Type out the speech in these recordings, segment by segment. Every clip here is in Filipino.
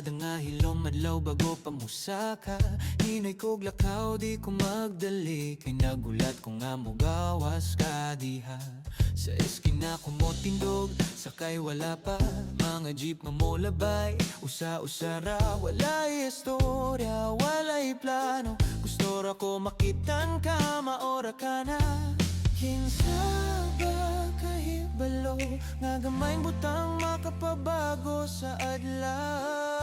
Kada nga hilom madlaw bago pamusaka, hinay kog lakaw di ko magdali. Kay nagulat ko nga mo gawas ka diha. Sa eskina ko mo tindog, sakay wala pa. Mga jeep nga mo labay, usa-usara. Walay istorya, walay plano. Gusto ra ko makitan ka, maora ka na. Kinsa ba kahibalo, nga gamay butang makapabago sa adlaw.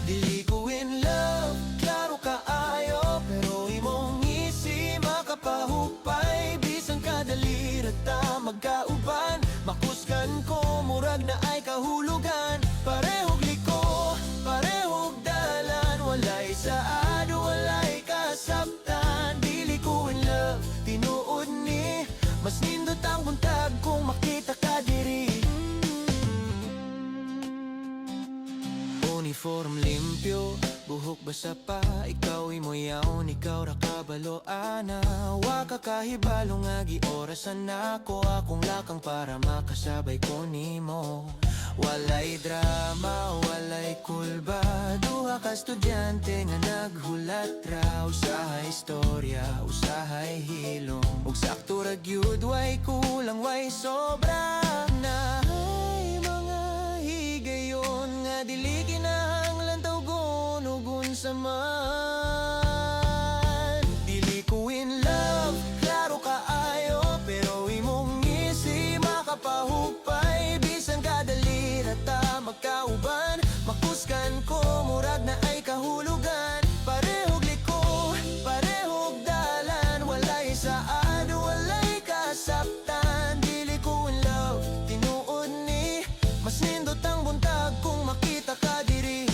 Dili ko in love, klaro kaayo, pero imong ngisi makapahupay. Bisan kadali rata magkauban, makuskan ko murag na ay kahulugan. Parehog liko, parehog dalan, walay saado, walay kasabtan. Dili ko in love, tinuod ni mas nindot ang buntag kung makita ka diri. Uniform limpyo, buhok basa pa. Ikaw imoyaon, ikaw ra kabalo ana. Wa ka kahibalo nga giorasan nako. Akong lakang para makasabay ko nimo. Walay drama, walay kulba. Duha ka estudyante nga naghulat raw. Usahay istorya, usahay hilom. Ug sakto ra gyud, way kulang, way sobra na. Ay mga higayon nga dili kinahanglan tawgon ug unsa man. Dili ko in love, klaro kaayo, pero imong ngisi makapahupay. Bisan kadali rata magkauban, makuskan ko murag na ay kahulugan. Parehog liko, parehog dalan, walay saado, walay kasabtan. Dili ko in love, tinuod ni mas nindot ang buntag kung makita ka diri.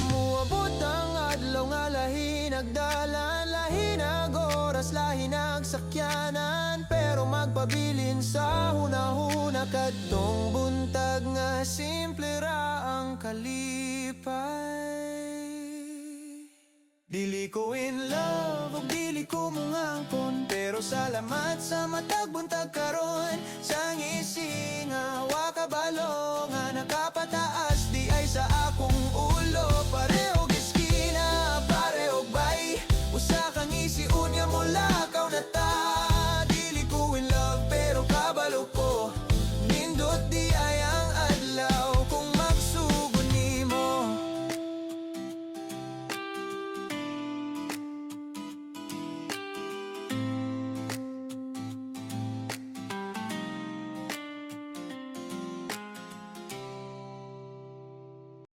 Muabot ang adlaw nga lahi nagdalan, lahi nag oras, lahi nagsakyanan. Pero magpabilin sa hunahuna kadtong buntag nga simple ra ang kalipay. Dili ko in love, ug dili ko mungangkon, pero salamat sa matag buntag karon. Sa ngisi nga wa kabalo nga nakapata